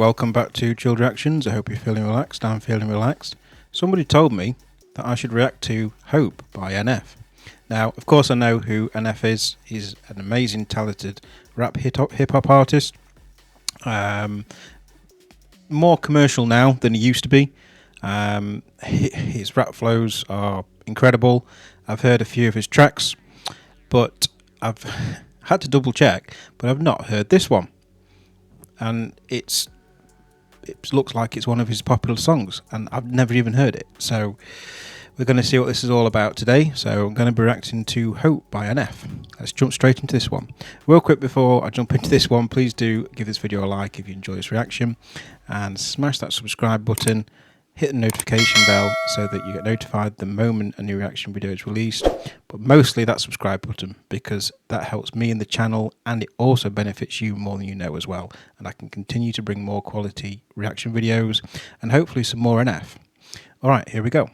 welcome back to Chilled Reactions. I hope you're feeling relaxed. I'm feeling relaxed. Somebody told me that I should react to Hope by NF. Now, of course I know who NF is. He's an amazing, talented rap hip-hop artist. More commercial now than he used to be. His rap flows are incredible. I've heard a few of his tracks, but I've had to double check, but I've not heard this one. And it looks like it's one of his popular songs, and I've never even heard it. So we're going to see what this is all about today. So I'm going to be reacting to Hope by NF. Let's jump straight into this one. Real quick before I jump into this one, please do give this video a like if you enjoy this reaction, and smash that subscribe button. Hit the notification bell so that you get notified the moment a new reaction video is released, but mostly that subscribe button, because that helps me in the channel and it also benefits you more than you know as well, and I can continue to bring more quality reaction videos and hopefully some more NF. Alright, here we go.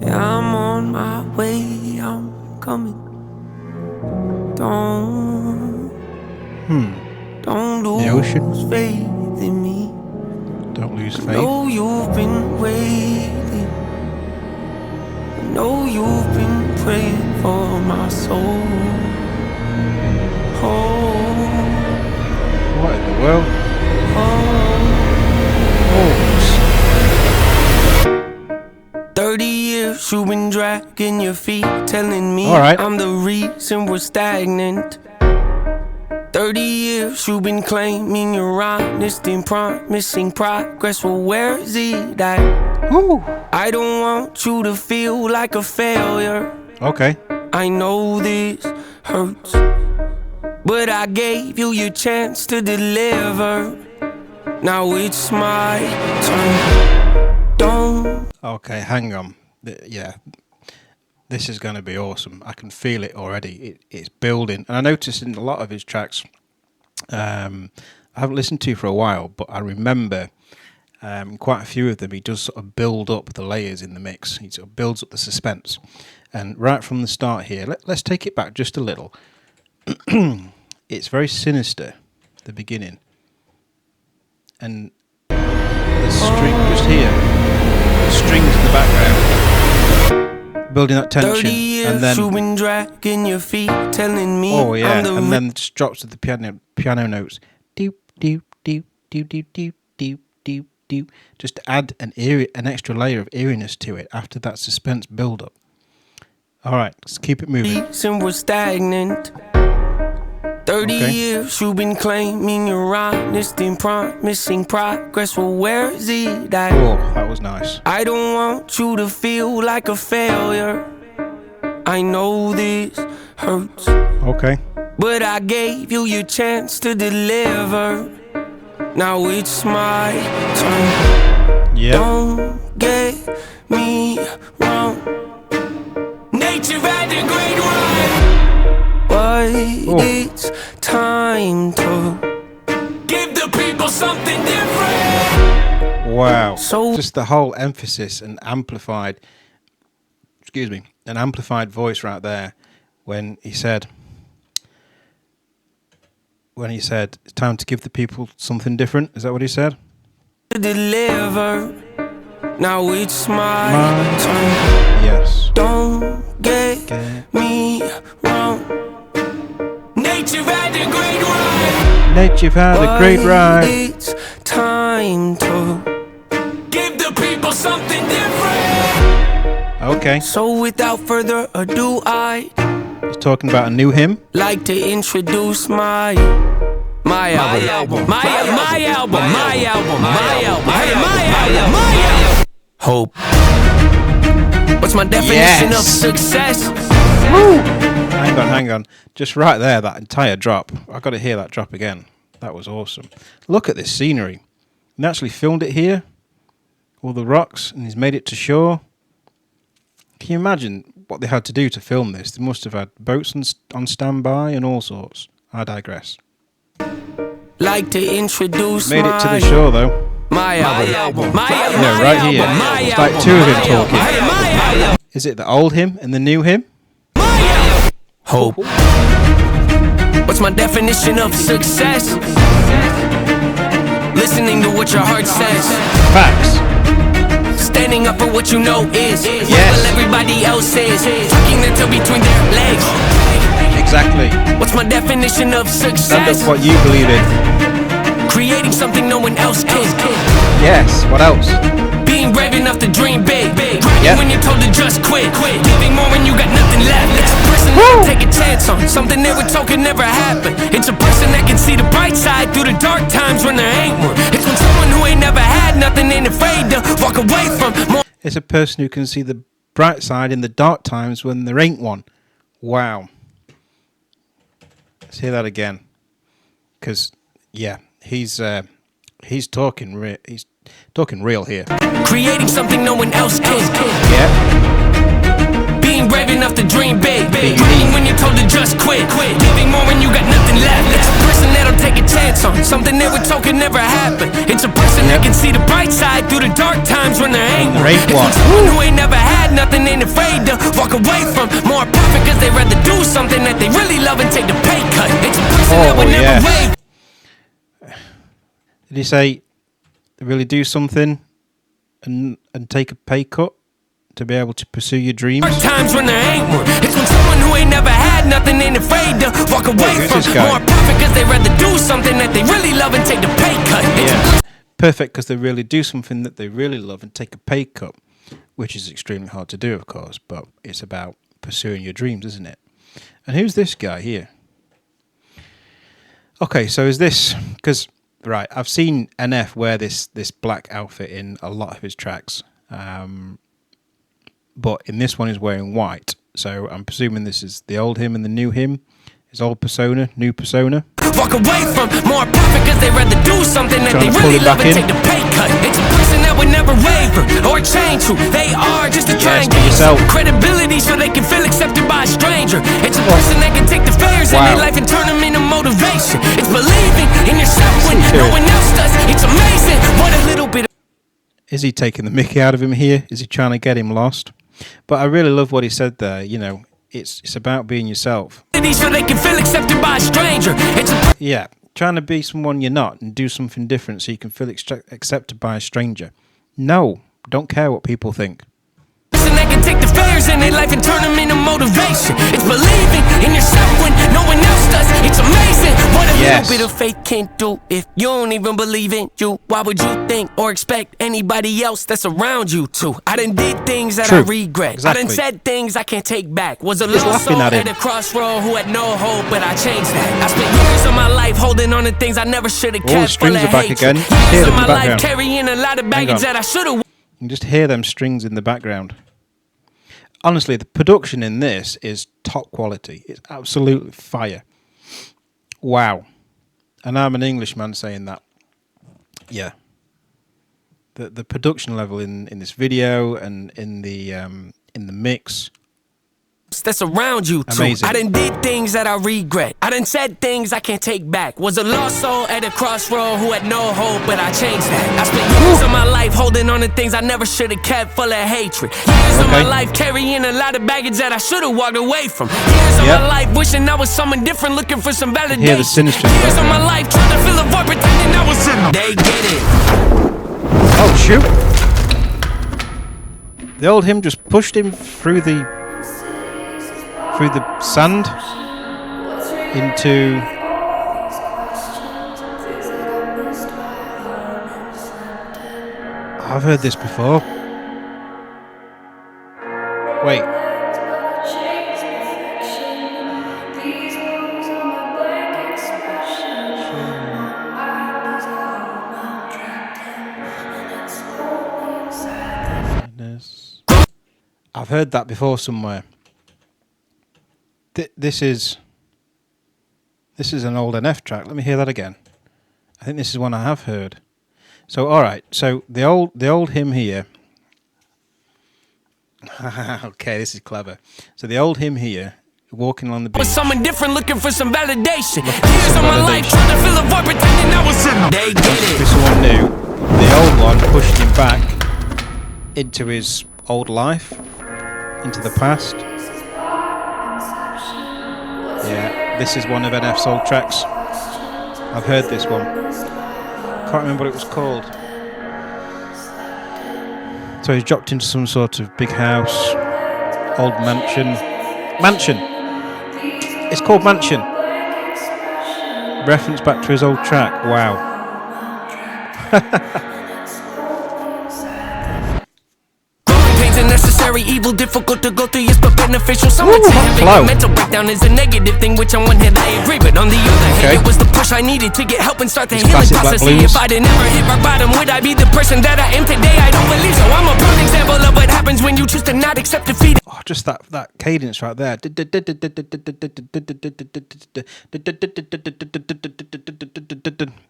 Yeah, I'm on my way, I'm coming. Don't lose faith in me. Don't lose faith. I know you've been waiting. I know you've been praying for my soul. What in the world? 30 years you've been dragging your feet, telling me I'm the reason we're stagnant. 30 years you've been claiming you're honest and promising progress. Well, where is it at? I don't want you to feel like a failure. Okay. I know this hurts, but I gave you your chance to deliver. Now it's my turn. Don't. Okay, hang on. Yeah. This is going to be awesome. I can feel it already. It's building. And I noticed in a lot of his tracks, I haven't listened to for a while, but I remember quite a few of them, he does sort of build up the layers in the mix. He sort of builds up the suspense. And right from the start here, let's take it back just a little. It's very sinister, the beginning. And the string just here, the strings in the background, building that tension, and then you've been dragging your feet, telling me and then it just drops to the piano notes, doop doop doop doop doop doop doop doop doop, just to add an extra layer of eeriness to it after that suspense build up. All right, let's keep it moving. We're stagnant. 30 years you've been claiming you're honest and promising progress. Well, where is it at? Oh, that was nice. I don't want you to feel like a failure. I know this hurts. Okay. But I gave you your chance to deliver. Now it's my turn. Yeah. Don't get me wrong. Nature had a great run. But it's time to give the people something different. Wow. So just the whole emphasis and amplified, an amplified voice right there when he said it's time to give the people something different. Is that what he said? To deliver. Now it's my turn. Yes. Don't get me wrong. Nature had a great ride. Nature had a great ride. It's time to give the people something different. Okay. So without further ado, He's talking about a new hymn. Like to introduce my album. Hope. What's my definition of success? Woo! Hang on. Just right there, that entire drop. I've got to hear that drop again. That was awesome. Look at this scenery. He actually filmed it here. All the rocks, and he's made it to shore. Can you imagine what they had to do to film this? They must have had boats on standby and all sorts. I digress. Like to introduce made it to the shore though. My album. Yeah, right here. It's like two of him talking. Is it the old him and the new him? Hope. What's my definition of success? Listening to what your heart says. Facts. Standing up for what you know is. Yes. What everybody else is. Tucking their tail between their legs. Exactly. What's my definition of success? Stand up for what you believe in. Creating something no one else can. Yes. What else? Being brave enough to dream big. Yep. When you're told to just quit. Giving more when you got nothing left. It's a person that can take a chance on something they were told could never happen. It's a person that can see the bright side through the dark times when there ain't one. It's when someone who ain't never had nothing ain't afraid to walk away from more. It's a person who can see the bright side in the dark times when there ain't one. Wow. Let's hear that again. Because, yeah, he's talking real here. Creating something no one else can. Yeah. Being brave enough to dream big. Dreaming when you're told to just quit. Giving more when you got nothing left. It's a person that'll take a chance on something they were told could never happen. It's a person that can see the bright side through the dark times when there ain't one. It's when someone who ain't never had nothing ain't afraid to walk away from more perfect because they'd rather do something that they really love and take the pay cut. It's a person that would never wait. Did he say really do something and take a pay cut to be able to pursue your dreams? Times when there ain't one. It's when someone who ain't never had nothing ain't afraid to walk away from more perfect because they'd rather do something that they really love and take the pay cut. Yeah. Perfect because they really do something that they really love and take a pay cut, which is extremely hard to do, of course, but it's about pursuing your dreams, isn't it? And who's this guy here? Okay, so is this because right, I've seen NF wear this black outfit in a lot of his tracks, but in this one he's wearing white. So I'm presuming this is the old him and the new him, his old persona, new persona. Walk away from more perfect because they'd rather do something that they really love and take the pay cut. It's a person that would never waver or change who they are just to try and gain some credibility so they can feel accepted by a stranger. It's a person that can take the failures in their life and turn them into motivation. It's believing in yourself when no one else does. It's amazing what a little bit. Is he taking the mickey out of him here? Is he trying to get him lost? But I really love what he said there. You know, it's about being yourself. So they can feel accepted by a stranger. Yeah, trying to be someone you're not and do something different so you can feel accepted by a stranger. No, don't care what people think. That can take the failures in their life and turn them into motivation. It's believing in yourself when no one else does. It's amazing what a little bit of faith can do. If you don't even believe in you, why would you think or expect anybody else that's around you to? I done did things that I regret. Exactly. I done said things I can't take back. Was a lost soul at a crossroad who had no hope, but I changed that. I spent years of my life holding on to things I never should have kept. Full of hatred. Again. Years of my life carrying a lot of baggage that I should have. You can just hear them strings in the background. Honestly, the production in this is top quality. It's absolutely fire. Wow. And I'm an Englishman saying that. Yeah. The production level in this video and in the mix. That's around you too. Amazing. I done did things that I regret. I done said things I can't take back. Was a lost soul at a crossroad who had no hope, but I changed that. I spent years of my life holding on to things I never should have kept, full of hatred. Years of my life carrying a lot of baggage that I should have walked away from. Years of my life wishing I was someone different, looking for some validation. Years of my life trying to fill a void, pretending I was in them. They get it. Oh shoot! The old him just pushed him through the sand into I've heard this before. Wait. I've heard that before somewhere. This is an old NF track. Let me hear that again. I think this is one I have heard. So all right. So the old hymn here. Okay, this is clever. So the old hymn here, walking along the beach. Was someone different, looking for some validation. Years of my life trying to fill a void, pretending I was in them. They get it. This one new. The old one pushed him back into his old life, into the past. Yeah. This is one of NF's old tracks. I've heard this one. Can't remember what it was called. So he's dropped into some sort of big house, old mansion. Mansion! It's called Mansion. Reference back to his old track. Wow. Necessary evil, difficult to go through, yes, but beneficial. Some would say having a mental breakdown is a negative thing, which on one hand I agree, but on the other hand, it was the push I needed to get help and start the healing process. See, if I didn't ever hit rock bottom, would I be the person that I am today? I don't believe so. I'm a prime example of what happens when you choose to not accept defeat. Oh, just that cadence right there.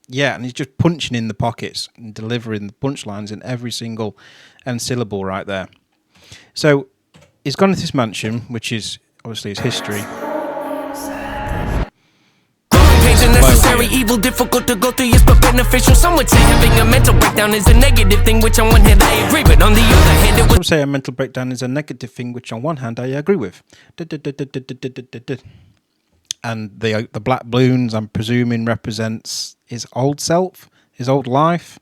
Yeah, and he's just punching in the pockets and delivering the punchlines in every single end syllable right there. So he's gone into this mansion, which is obviously his history. Necessary evil, difficult to go through, yes, but beneficial. Some would say having a mental breakdown is a negative thing, which on one hand I agree, but on the other hand it would. Some say a mental breakdown is a negative thing, which on one hand I agree with. And the black balloons, I'm presuming, represents his old self, his old life,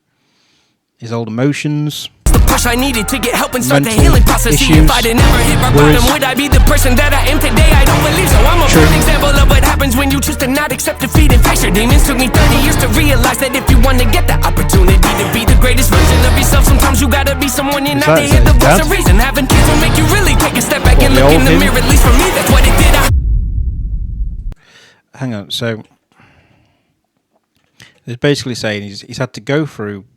his old emotions. Push I needed to get help and start the healing process. See, if I didn't ever hit rock bottom, would I be the person that I am today? I don't believe so. I'm a prime example of what happens when you choose to not accept defeat and face your demons. Took me 30 years to realize that if you want to get the opportunity to be the greatest version of yourself, sometimes you gotta be someone you're not to hear the voice of reason. Having kids will make you really take a step back and look in the mirror. At least for me, that's what it did. Hang on, so it's basically saying he's had to go through,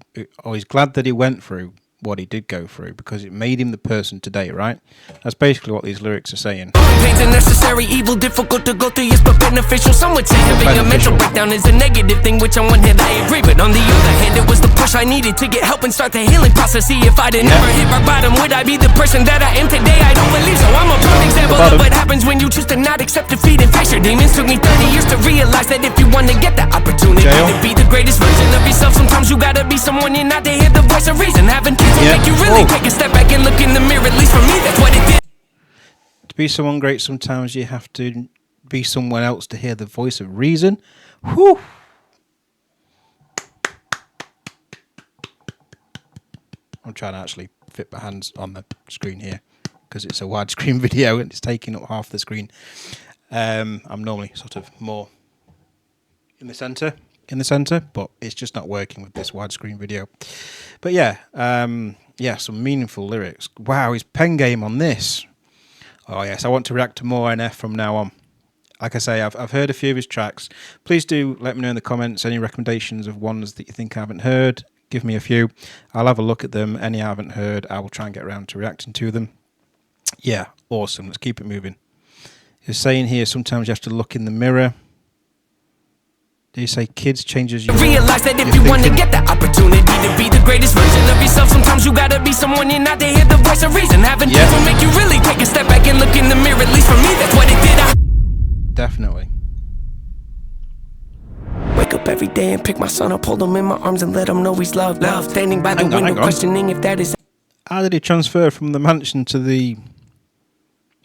or he's glad that he went through what he did go through because it made him the person today, right? That's basically what these lyrics are saying. Pains are necessary, evil, difficult to go through, yes, but beneficial. Some would say having a mental breakdown is a negative thing, which on one hand I agree, but on the other hand it was the push I needed to get help and start the healing process. See, if I didn't ever hit rock bottom, would I be the person that I am today? I don't believe so. I'm a prime example of what happens when you choose to not accept defeat and face your demons. Took me 30 years to realize that if you want to get the opportunity to be the greatest version of yourself, sometimes you gotta be someone you're not to hear the voice of reason. Having kids will make you really take a step back and look in the mirror. At least for me, that's what it did. To be someone great, sometimes you have to be someone else to hear the voice of reason. Whew. I'm trying to actually fit my hands on the screen here because it's a widescreen video and it's taking up half the screen. I'm normally sort of more in the center, but it's just not working with this widescreen video. But yeah, some meaningful lyrics. Wow, his pen game on this. Oh yes, I want to react to more NF from now on. Like I say, I've heard a few of his tracks. Please do let me know in the comments any recommendations of ones that you think I haven't heard. Give me a few. I'll have a look at them. Any I haven't heard, I will try and get around to reacting to them. Yeah, awesome. Let's keep it moving. He's saying here, sometimes you have to look in the mirror. Do you say kids changes you? Realize that if you want to get the opportunity to be the greatest version of yourself, sometimes you gotta be someone you're not to hear the voice of reason. Having kids will make you really take a step back and look in the mirror. At least for me, that's what it did. Definitely. Wake up every day and pick my son up, hold him in my arms and let him know he's loved. Standing by the window, questioning if that is. How did he transfer from the mansion to the,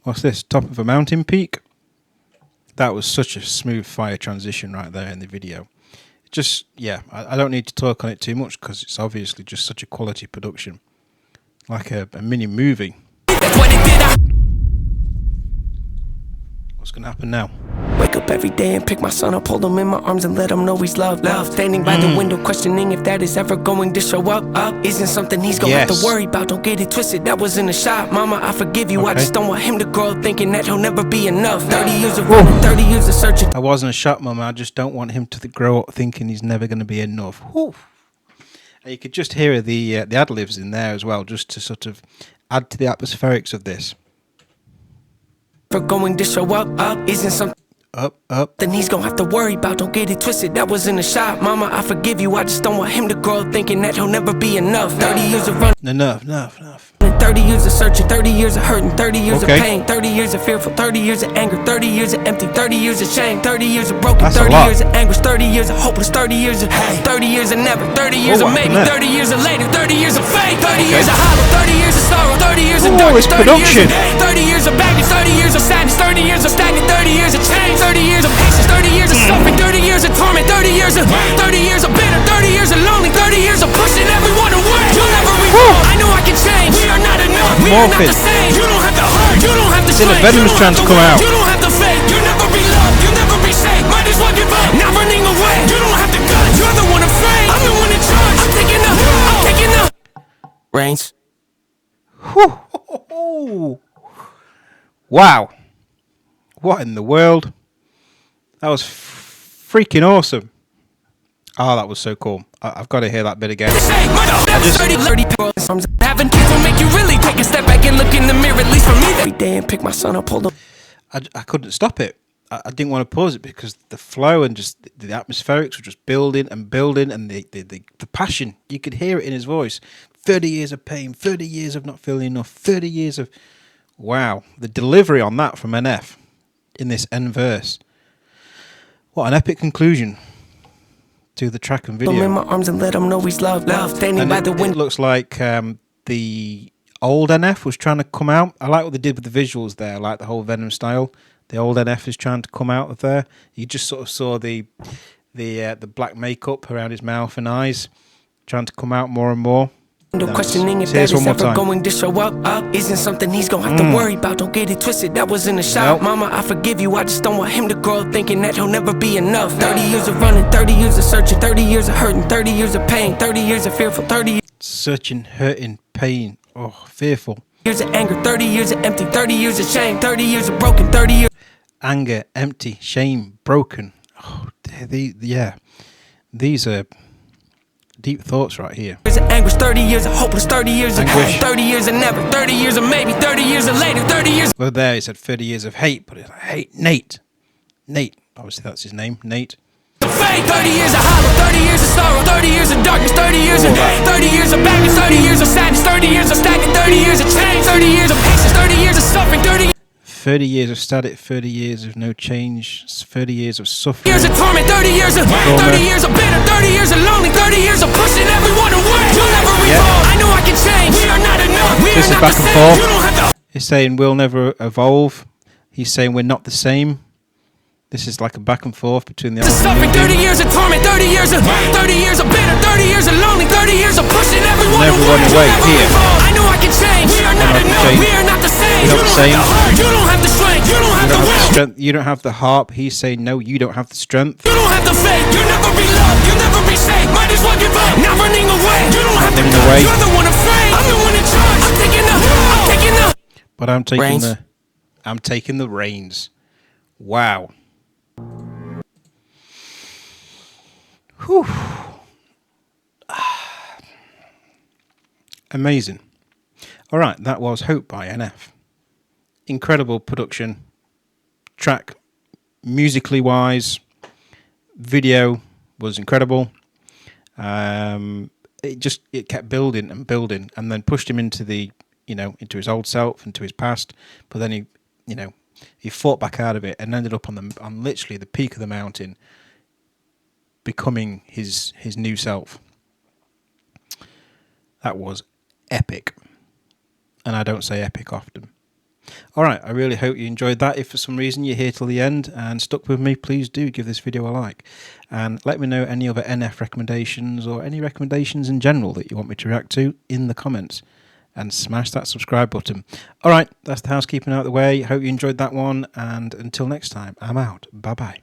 what's this, top of a mountain peak? That was such a smooth fire transition right there in the video. Just, yeah, I don't need to talk on it too much because it's obviously just such a quality production. Like a mini movie. That's what it did. What's going to happen now? Wake up every day and pick my son up, hold him in my arms and let him know he's loved. Standing by the window, questioning if that is ever going to show up. Isn't something he's gonna have to worry about. Don't get it twisted, that was in a shot. Mama, I forgive you. I just don't want him to grow up thinking that he'll never be enough. 30 years of running, 30 years of searching. I wasn't a shot, Mama. I just don't want him to grow up thinking he's never going to be enough. Whew. You could just hear the ad-libs in there as well, just to sort of add to the atmospherics of this. For going to show up, isn't something then he's gonna have to worry about. Don't get it twisted, that was in a shot. Mama, I forgive you. I just don't want him to grow up thinking that he'll never be enough. 30 years of running. Enough. 30 years of searching, 30 years of hurting, 30 years of pain, 30 years of fearful, 30 years of anger, 30 years of empty, 30 years of shame, 30 years of broken, 30 years of anguish, 30 years of hopeless, 30 years of 30 years of never, 30 years of maybe, 30 years of later, 30 years of fate, 30 years of hollow, 30 years of sorrow, 30 years of darkness, 30 years of 30 years years of baggage, 30 years of sadness, 30 years of stagnant, 30 years of change, 30 years of patience, 30 years of suffering, 30 years of torment, 30 years of 30 years of bitter, 30 years of lonely, 30 years of pushing everyone away. You'll never revolve. I know I can change. We are not enough. We are not the same. You don't have the heart. You don't have the strength. You don't have the will. You don't have the faith. You'll never be loved. You'll never be safe. Might as well give up. Not running away. You don't have the guts. You're the one afraid. I'm the one in charge. I'm taking the reins. Wow. What in the world? That was freaking awesome. Oh, that was so cool. I've got to hear that bit again. Having kids will make you really take a step back and look in the mirror, at least for me. Every day and pick my son up, hold up. I couldn't stop it. I didn't want to pause it because the flow and just the atmospherics were just building and building, and the passion, you could hear it in his voice. 30 years of pain, 30 years of not feeling enough, 30 years of... Wow. The delivery on that from NF in this end verse. What an epic conclusion to the track and video. In my arms and let him know he's loved. Standing by the window. It looks like the old NF was trying to come out. I like what they did with the visuals there. I like the whole Venom style. The old NF is trying to come out of there. You just sort of saw the black makeup around his mouth and eyes trying to come out more and more. No questioning if that is ever going to show up. Isn't something he's gonna have to worry about. Don't get it twisted, that was in the shot. Nope. Mama, I forgive you, I just don't want him to grow up thinking that he'll never be enough. 30 years of running, 30 years of searching, 30 years of hurting, 30 years of pain, 30 years of fearful, 30 years searching, hurting, pain, fearful. Years of anger, 30 years of empty, 30 years of shame, 30 years of broken, 30 years anger, empty, shame, broken. These are deep thoughts right here. 30 years of hopeless, 30 years of hate, 30 years of never, 30 years of maybe, 30 years of later, 30 years. Well, there he said 30 years of hate, but it's like hate. Nate, obviously that's his name, Nate. 30 years of hollow, 30 years of sorrow, 30 years of darkness, 30 years of 30 years of baggage, 30 years of sadness, 30 years of stagnant, 30 years of change, 30 years of patience, 30 years of suffering, 30 years of static, 30 years of no change, 30 years of suffering. Years of torment, 30 years of 30 years of bitter, 30 years of lonely, 30 years of pushing everyone away. You'll never revolve. I know I can change. We are not enough. We this are is not back the and same. forth. He's saying we'll never evolve. He's saying we're not the same. This is like a back and forth between the suffering, 30 years of torment, 30 years of bitter, 30 years of lonely, 30 years of pushing everyone away. Here. I know I can change. We are not enough. We are not the same. You're not the same. You don't have the strength. You don't have the will. Strength. You don't have the harp. He's saying no, you don't have the strength. You don't have the faith. You'll never be loved. You'll never be safe. Might as well give up. Not running away. You don't have the guts. You're the one afraid. I'm the one in charge. I'm taking the. But I'm taking the reins. Wow. Whew. Amazing. All right, that was Hope by NF. Incredible production, track, musically wise, video was incredible. It kept building and building, and then pushed him into into his old self, into his past. But then he fought back out of it and ended up on literally the peak of the mountain, becoming his new self. That was epic, and I don't say epic often. Alright, I really hope you enjoyed that. If for some reason you're here till the end and stuck with me, please do give this video a like, and let me know any other NF recommendations or any recommendations in general that you want me to react to in the comments, and smash that subscribe button. Alright, that's the housekeeping out of the way. Hope you enjoyed that one, and until next time, I'm out. Bye bye.